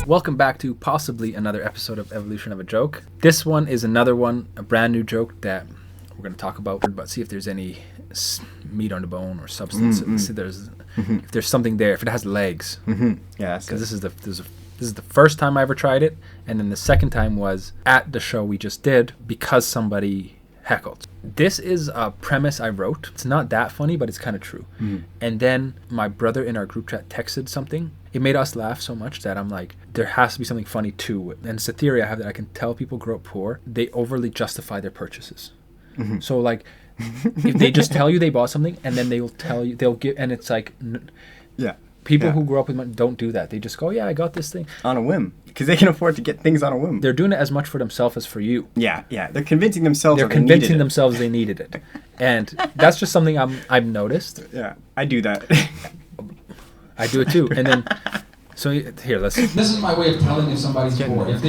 Welcome back to possibly another episode of Evolution of a Joke. This one is another one, a brand new joke that we're going to talk about, but see if there's any meat on the bone or substance. See if there's something there, if it has legs. Yeah, because this is the first time I ever tried it, and then the second time was at the show we just did because somebody heckled. This is a premise I wrote. It's not that funny, but it's kind of true. And then my brother in our group chat texted something. It made us laugh so much that I'm like, there has to be something funny to it. And it's a theory I have that I can tell people grow up poor. They overly justify their purchases. So like, if they just tell you they bought something, and then they'll tell you, they'll give, and it's like, people who grow up with money don't do that. They just go, yeah, I got this thing. On a whim. Because they can afford to get things on a whim. They're doing it as much for themselves as for you. Yeah. They're convincing themselves they needed it. And that's just something I've noticed. Yeah, I do that. I do it too. And then, so here, let's... This is my way of telling if somebody's poor. If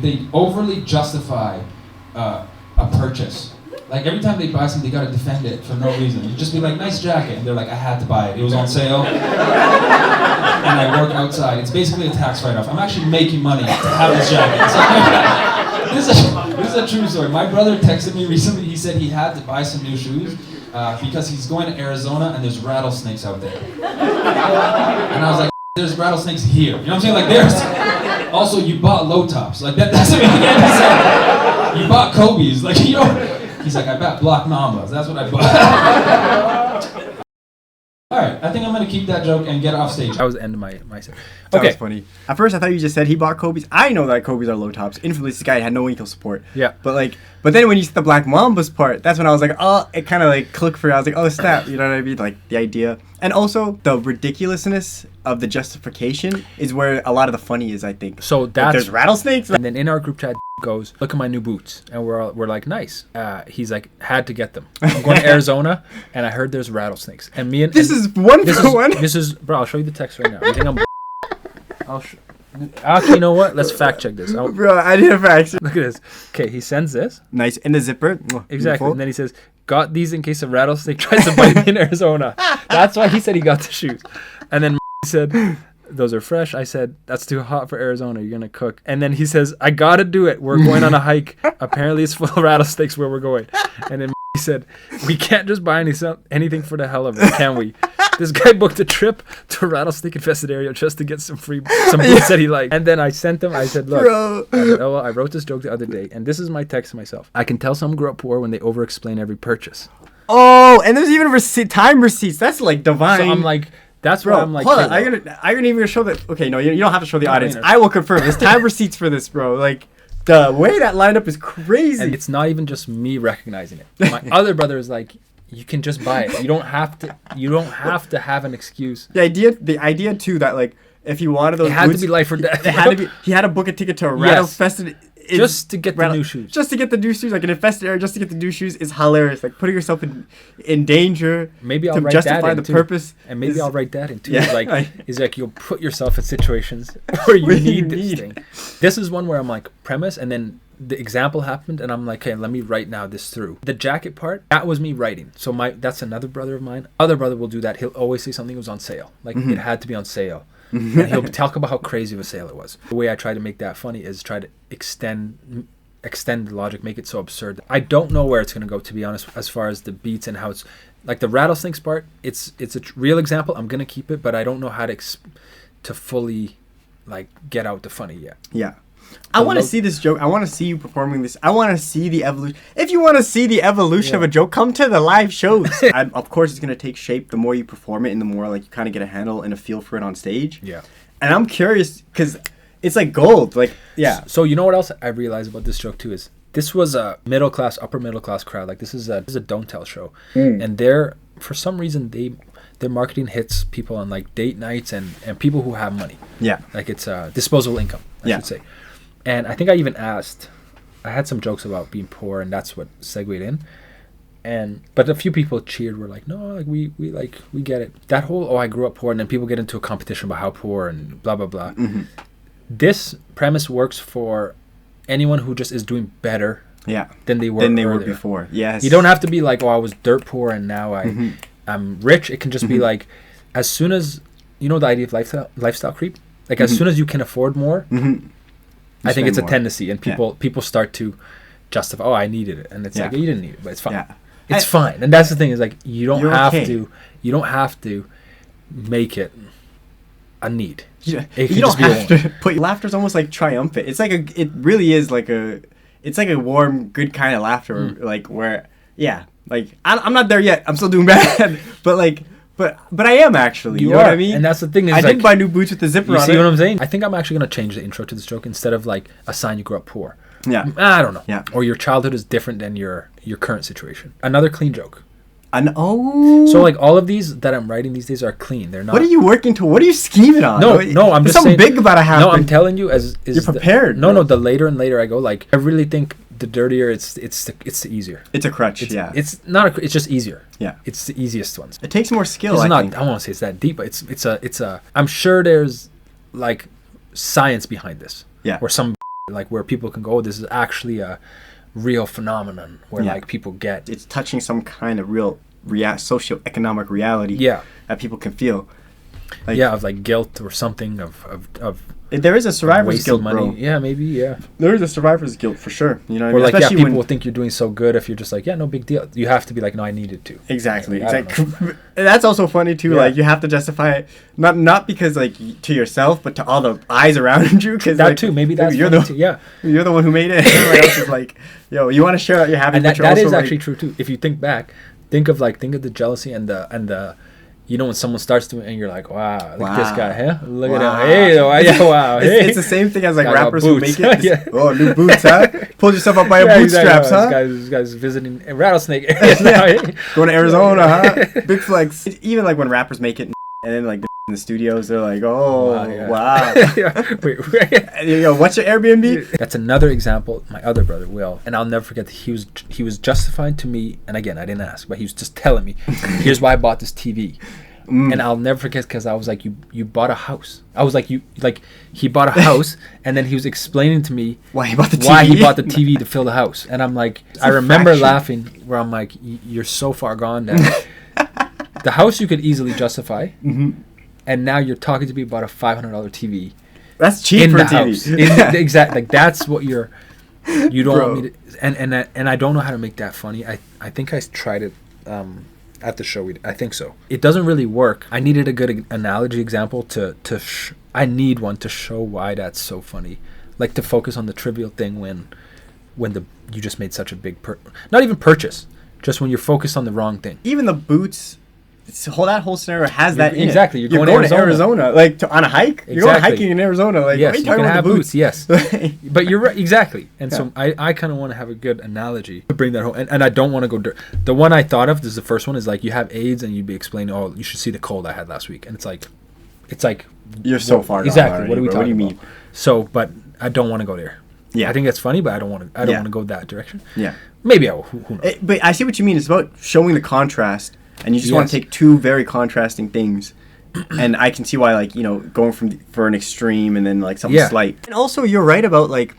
they overly justify a purchase, like every time they buy something, they gotta defend it for no reason. You just be like, nice jacket, and they're like, I had to buy it. It was on sale, and I work outside. It's basically a tax write-off. I'm actually making money to have this jacket. So, this is a true story. My brother texted me recently. He said he had to buy some new shoes because he's going to Arizona and there's rattlesnakes out there. And I was like, there's rattlesnakes here. You know what I'm saying? Like there's. Also, you bought low tops. Like that's what he said. You bought Kobe's. Like you know. He's like, I bought Black Mambas. That's what I bought. All right, I think I'm going to keep that joke and get off stage. That was the end of my set. That was funny. At first, I thought you just said he bought Kobe's. I know that Kobe's are low tops. Infamously, this guy had no ankle support. Yeah. But then when you said the Black Mambas part, that's when I was like, oh, it kind of like clicked for me. I was like, oh, snap. You know what I mean? Like the idea. And also, the ridiculousness of the justification is where a lot of the funny is, I think. So that's... there's rattlesnakes. And then in our group chat, goes, look at my new boots. And we're like, nice. He's like, had to get them. I'm going to Arizona, and I heard there's rattlesnakes. And me and... This is one for one? This is... Bro, I'll show you the text right now. You think I'm... Actually, you know what? Let's fact check this. Bro, I need a fact check. Look at this. Okay, he sends this. Nice. In the zipper. Exactly. Beautiful. And then he says, got these in case a rattlesnake tries to bite me in Arizona. That's why he said he got the shoes. And then he said... those are fresh. I said, that's too hot for Arizona. You're going to cook. And then he says, I got to do it. We're going on a hike. Apparently it's full of rattlesnakes where we're going. And then he said, we can't just buy anything for the hell of it, can we? This guy booked a trip to a rattlesnake infested area just to get some boots that he liked. And then I sent him, I said, look, I wrote this joke the other day. And this is my text to myself. I can tell some grew up poor when they over-explain every purchase. Oh, and there's even time receipts. That's like divine. So I'm like... That's where I'm like, hold on, I'm gonna even show that. Okay, no, you don't have to show the audience. I will confirm. There's time receipts for this, bro. Like, the way that lined up is crazy. And it's not even just me recognizing it. My other brother is like, you can just buy it. You don't have to have an excuse. The idea too that like if you wanted those, it had to be life or death. It had to be. He had to book a ticket to a rattle-infested. Just to get the new shoes. Just to get the new shoes, like an infested area, just to get the new shoes is hilarious. Like putting yourself in danger. Maybe I'll to write justify that in the too. purpose. And maybe I'll write that in too. Yeah. It's like you'll put yourself in situations where you need this thing. This is one where I'm like premise, and then the example happened, and I'm like, okay, let me write now this through. The jacket part, that was me writing. So that's another brother of mine. Other brother will do that. He'll always say something was on sale. Like it had to be on sale. And he'll talk about how crazy of a sale it was. The way I try to make that funny is try to extend the logic, make it so absurd. I don't know where it's going to go, to be honest, as far as the beats and how it's like the rattlesnakes part. It's a real example. I'm going to keep it, but I don't know how to fully like get out the funny yet. Yeah. I want to see this joke. I want to see you performing this. I want to see the evolution. If you want to see the evolution of a joke, come to the live shows. Of course, it's going to take shape the more you perform it and the more like you kind of get a handle and a feel for it on stage. Yeah. And I'm curious because it's like gold. Like, yeah. So you know what else I realized about this joke too is this was a upper middle class crowd. Like this is a don't tell show, and for some reason their marketing hits people on like date nights and people who have money. Yeah. Like it's disposable income, I should say. And I think I even asked, I had some jokes about being poor, and that's what segued in. But a few people cheered. Were like, no, like we get it. That whole I grew up poor, and then people get into a competition about how poor and blah blah blah. This premise works for anyone who just is doing better than they were before. Yes. You don't have to be like, I was dirt poor and now I'm rich. It can just be like, as soon as, you know, the idea of lifestyle creep. Like as soon as you can afford more, I think it's a more. tendency, and people start to justify. Oh, I needed it, and it's like you didn't need it, but it's fine. Yeah. It's fine, and that's the thing is like you don't You're have okay. to. You don't have to make it a need. You It can don't just be a have want. to put laughter's almost like triumphant. It's like it really is like it's like a warm, good kind of laughter, like where, like I'm not there yet. I'm still doing bad, but I am actually. You know what I mean? And that's the thing is I like, did buy new boots with the zipper you on see it. what I'm saying? I think I'm actually gonna change the intro to this joke instead of like a sign you grew up poor. Yeah. I don't know. Yeah. Or your childhood is different than your current situation. Another clean joke. So So like all of these that I'm writing these days are clean. They're not. what are you working to? What are you scheming on? No, I'm There's just something saying. big about to happen. No, I'm telling you, as is You're prepared, No, bro. the later and later I go, like I really think the dirtier it's the easier. It's a crutch. It's, It's not. It's just easier. Yeah. It's the easiest ones. It takes more skill. It's I not. think. I won't say it's that deep, but it's a. I'm sure there's like science behind this. Yeah. Or some like where people can go, oh, this is actually a real phenomenon where like people get. It's touching some kind of real socioeconomic reality. Yeah. That people can feel. Like, Of like guilt or something of there is a survivor's wasted guilt, money. bro. Yeah, maybe. Yeah. There is a survivor's guilt for sure. You know what I Or mean? like, Especially people when will think you're doing so good if you're just like, yeah, no big deal. You have to be like, no, I needed to. Exactly. I don't Exactly. That's also funny too. Yeah. Like you have to justify it, not because like to yourself, but to all the eyes around you. Cause That like, too. Maybe that's you're funny the too. Yeah. you're the one who made it. Everyone else is like, yo, you want to share out your happiness. And that, but you're that is also, like, actually true too. If you think back, think of the jealousy and the you know when someone starts doing it and you're like, wow, look at this guy, huh? Look at him. Hey, wow. Hey. It's the same thing as like Guy got rappers who boots. make it. Yeah. Oh, new boots, huh? Pulled yourself up by your bootstraps, exactly. huh? This guy's visiting a rattlesnake areas now. Going to Arizona, huh? Big flex. Even like when rappers make it and then like in the studios, they're like, oh, wow. Yeah. Wait. Yo, what's your Airbnb? That's another example. My other brother, Will, and I'll never forget that he was justifying to me, and again, I didn't ask, but he was just telling me, here's why I bought this TV. And I'll never forget because I was like, you bought a house. I was like, he bought a house, and then he was explaining to me Why he bought the TV? why he bought the TV to fill the house. And I'm like, I a remember fraction. laughing where I'm like, you're so far gone that the house you could easily justify, and now you're talking to me about a $500 TV That's cheap in for the a TV. house. Exactly. Like that's what you don't Bro. want me to. And I don't know how to make that funny. I think I tried it. At the show, I think so. It doesn't really work. I needed a good analogy example I need one to show why that's so funny. Like to focus on the trivial thing when you just made such a big not even purchase, just when you're focused on the wrong thing. Even the boots, that whole scenario has that in exactly. it. You're going to Arizona. like on a hike. You're going Exactly. hiking in Arizona. Like, Yes, what are you you talking can about have the boots. Yes, but you're right. Exactly. And Yeah. so I kind of want to have a good analogy to bring that home. And I don't want to go. The one I thought of, this is the first one, is like you have AIDS and you'd be explaining, oh, you should see the cold I had last week, and it's like You're so far gone exactly. already, What are we bro. talking What do you about? mean? So, but I don't want to go there. Yeah. I think that's funny, but I don't want to. I don't Yeah. want to go that direction. Yeah. Maybe I will. Who knows? But I see what you mean. It's about showing the contrast, and you just want Yes. to take two very contrasting things. And I can see why, like, you know, going for an extreme and then like something Yeah. slight. And also, you're right about like,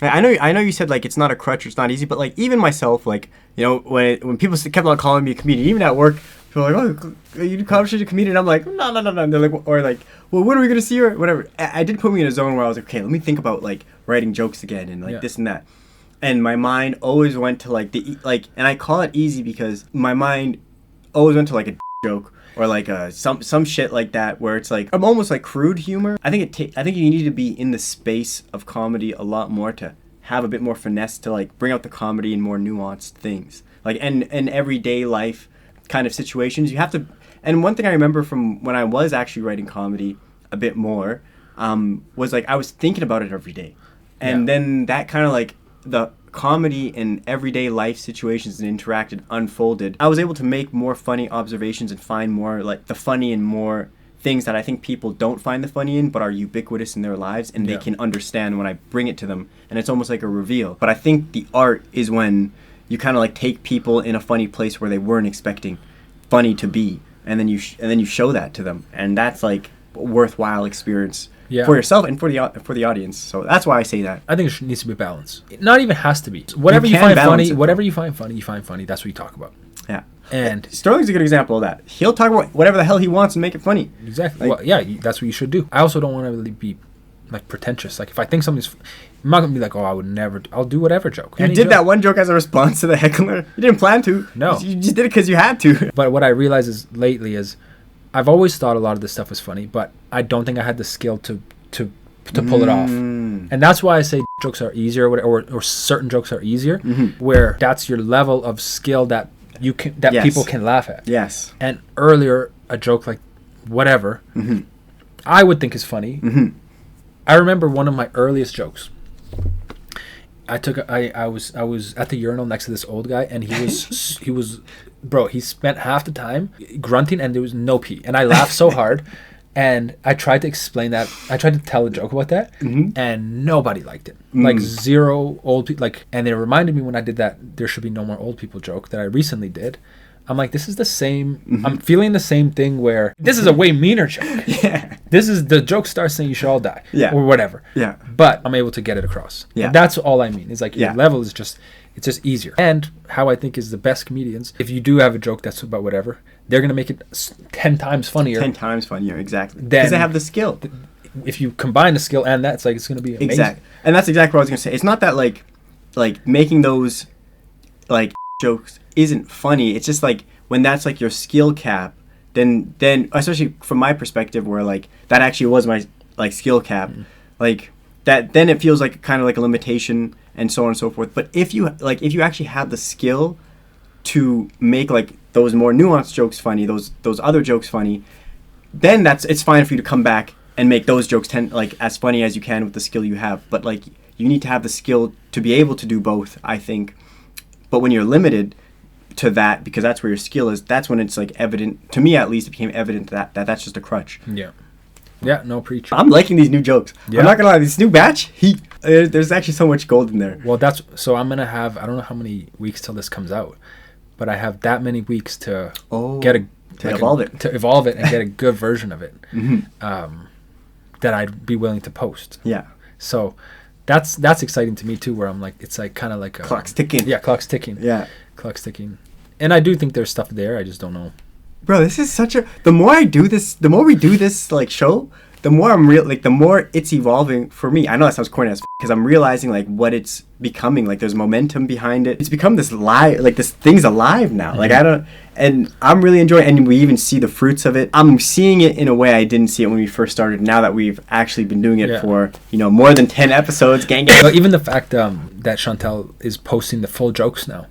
I know you said like it's not a crutch, it's not easy, but like even myself, like, you know, when people kept on calling me a comedian, even at work, people are like, oh, you conversation comedian. I'm like, no. And they're like, or like, well, when are we gonna see her? Whatever. I did put me in a zone where I was like, okay, let me think about like writing jokes again and like this and that. And my mind always went to like and I call it easy because my mind always went to like a joke or like some shit like that where it's like I'm almost like crude humor. I think you need to be in the space of comedy a lot more to have a bit more finesse to like bring out the comedy and more nuanced things. Like and everyday life kind of situations you have to. And one thing I remember from when I was actually writing comedy a bit more was like I was thinking about it every day. And then that kind of like the comedy in everyday life situations and unfolded. I was able to make more funny observations and find more like the funny and more things that I think people don't find the funny in but are ubiquitous in their lives and they can understand when I bring it to them, and it's almost like a reveal. But I think the art is when you kind of like take people in a funny place where they weren't expecting funny to be, and then you show that to them, and that's like a worthwhile experience for yourself and for the audience. So that's why I say that. I think it needs to be balanced. It not even has to be. Whatever you can find balance funny, it, whatever though. you find funny, That's what you talk about. Yeah. And Sterling's a good example of that. He'll talk about whatever the hell he wants and make it funny. Exactly. Like, well, yeah, that's what you should do. I also don't want to really be like pretentious. Like if I think something's, I'm not gonna be like, oh, I would never. I'll do whatever joke. You did that one joke as a response to the heckler. You didn't plan to. No, you just did it because you had to. But what I realize is lately is, I've always thought a lot of this stuff was funny, but I don't think I had the skill to pull it off. And that's why I say jokes are easier, or certain jokes are easier, where that's your level of skill that you can Yes. people can laugh at. Yes. And earlier, a joke like whatever, I would think is funny. I remember one of my earliest jokes. I was at the urinal next to this old guy, and he was bro, he spent half the time grunting and there was no pee, and I laughed so hard, and I tried to explain that. I tried to tell a joke about that, and nobody liked it. Like zero old people. Like, and it reminded me when I did that "there should be no more old people" joke that I recently did. I'm like, this is the same. I'm feeling the same thing where this is a way meaner joke. Yeah. This is the joke starts saying you should all die. Yeah. Or whatever. Yeah. But I'm able to get it across. Yeah. And that's all I mean. It's like Yeah. your level is just, it's just easier. And how I think is the best comedians, if you do have a joke that's about whatever, they're going to make it 10 times funnier. 10 times funnier, exactly. Because they have the skill. If you combine the skill and that, it's like, it's going to be amazing. Exactly. And that's exactly what I was going to say. It's not that like making those like jokes isn't funny. It's just like when that's like your skill cap, then especially from my perspective where like that actually was my like skill cap, like that, then it feels like kind of like a limitation and so on and so forth. But if you actually have the skill to make like those more nuanced jokes funny, those other jokes funny, then it's fine for you to come back and make those jokes as funny as you can with the skill you have. But like you need to have the skill to be able to do both, I think. But when you're limited to that, because that's where your skill is, that's when it's like evident, to me at least, it became evident that that's just a crutch. Yeah, no preach. I'm liking these new jokes. Yeah. I'm not gonna lie, this new batch, there's actually so much gold in there. Well, so I'm gonna have, I don't know how many weeks till this comes out, but I have that many weeks to evolve it and get a good version of it, that I'd be willing to post. Yeah. So that's exciting to me too, where I'm like, it's like kind of like clock's ticking. Yeah, clock's ticking. Yeah. Clock's ticking. And I do think there's stuff there, I just don't know. Bro, this is the more I do this, the more we do this like show, the more the more it's evolving for me. I know that sounds corny as because I'm realizing like what it's becoming. Like there's momentum behind it. It's become this this thing's alive now. Like and I'm really enjoying it, and we even see the fruits of it. I'm seeing it in a way I didn't see it when we first started. Now that we've actually been doing it for, more than 10 episodes, gang. Well, even the fact that Chantel is posting the full jokes now,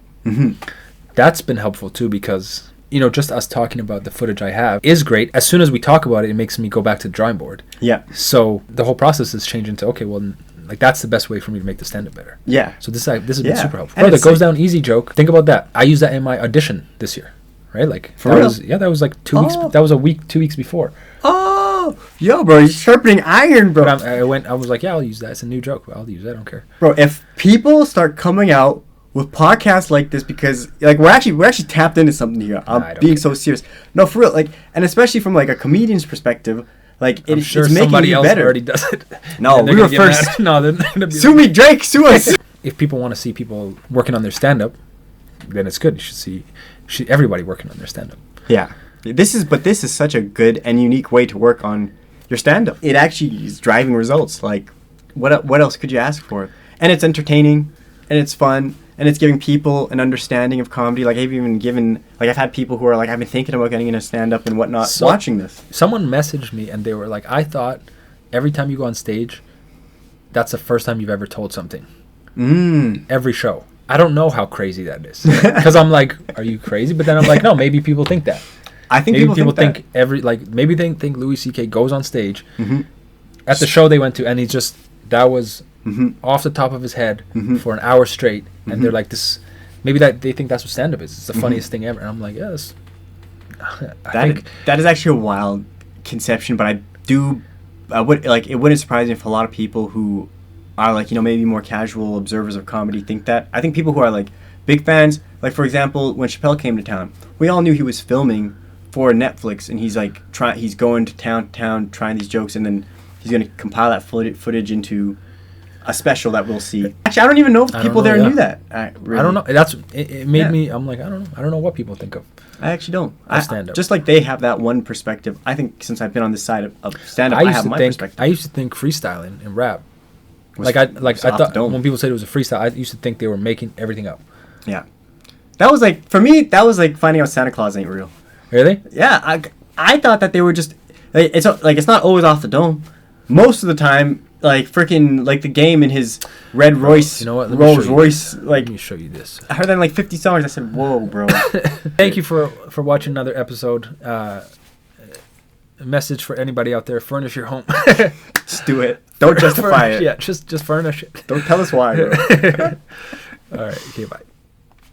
that's been helpful too, because just us talking about the footage I have is great. As soon as we talk about it, it makes me go back to the drawing board. Yeah. So the whole process is changing to, okay, well, like that's the best way for me to make the stand-up better. Yeah. So this has been super helpful. Oh, the goes down easy joke. Think about that. I used that in my audition this year, right? Like for real? That was like 2 weeks. That was 2 weeks before. Oh, yo, bro, you're sharpening iron, bro. But I was like, yeah, I'll use that. It's a new joke. I'll use it. I don't care. Bro, if people start coming out with podcasts like this, because like we're actually tapped into something here. I'm being so serious. No, for real. Like, and especially from like a comedian's perspective, like I'm sure it's making somebody else better. Already does it. No, we were first. No, they're gonna be sue me, Drake. Sue us. If people want to see people working on their stand-up, then it's good. You should see everybody working on their stand-up. Yeah, this is such a good and unique way to work on your stand-up. It actually is driving results. Like, what else could you ask for? And it's entertaining, and it's fun. And it's giving people an understanding of comedy. Like I've had people who are like, I've been thinking about getting into stand-up and whatnot, watching this. Someone messaged me and they were like, I thought every time you go on stage, that's the first time you've ever told something. Every show. I don't know how crazy that is. Because I'm like, are you crazy? But then I'm like, no, maybe people think that. I think maybe people think maybe they think Louis C.K. goes on stage at the show they went to, and that was off the top of his head for an hour straight, and they're like, this, maybe that they think that's what stand-up is. It's the funniest thing ever. And I'm like, yes. That is actually a wild conception, but it wouldn't surprise me if a lot of people who are like, maybe more casual observers of comedy think that. I think people who are like big fans, like for example, when Chappelle came to town, we all knew he was filming for Netflix, and he's like he's going to town trying these jokes, and then he's going to compile that footage into a special that we'll see. Actually, I don't even know if people there knew that. Really. I don't know. It made me. I'm like, I don't know. I don't know what people think of. I actually don't. Stand up. Just like they have that one perspective. I think since I've been on this side of stand up, I have my perspective. I used to think freestyling and rap. I thought when people said it was a freestyle, I used to think they were making everything up. Yeah, that was like for me. That was like finding out Santa Claus ain't real. Really? Yeah, I thought that they were just. It's not always off the dome. Most of the time, like freaking like the game in his Red Royce, Rolls Royce. Like, let me show you this. I heard that in like 50 songs. I said, "Whoa, bro!" Thank you for watching another episode. A message for anybody out there: furnish your home. Just do it. Don't justify it. Yeah, just furnish it. Don't tell us why. Bro. All right. Okay. Bye.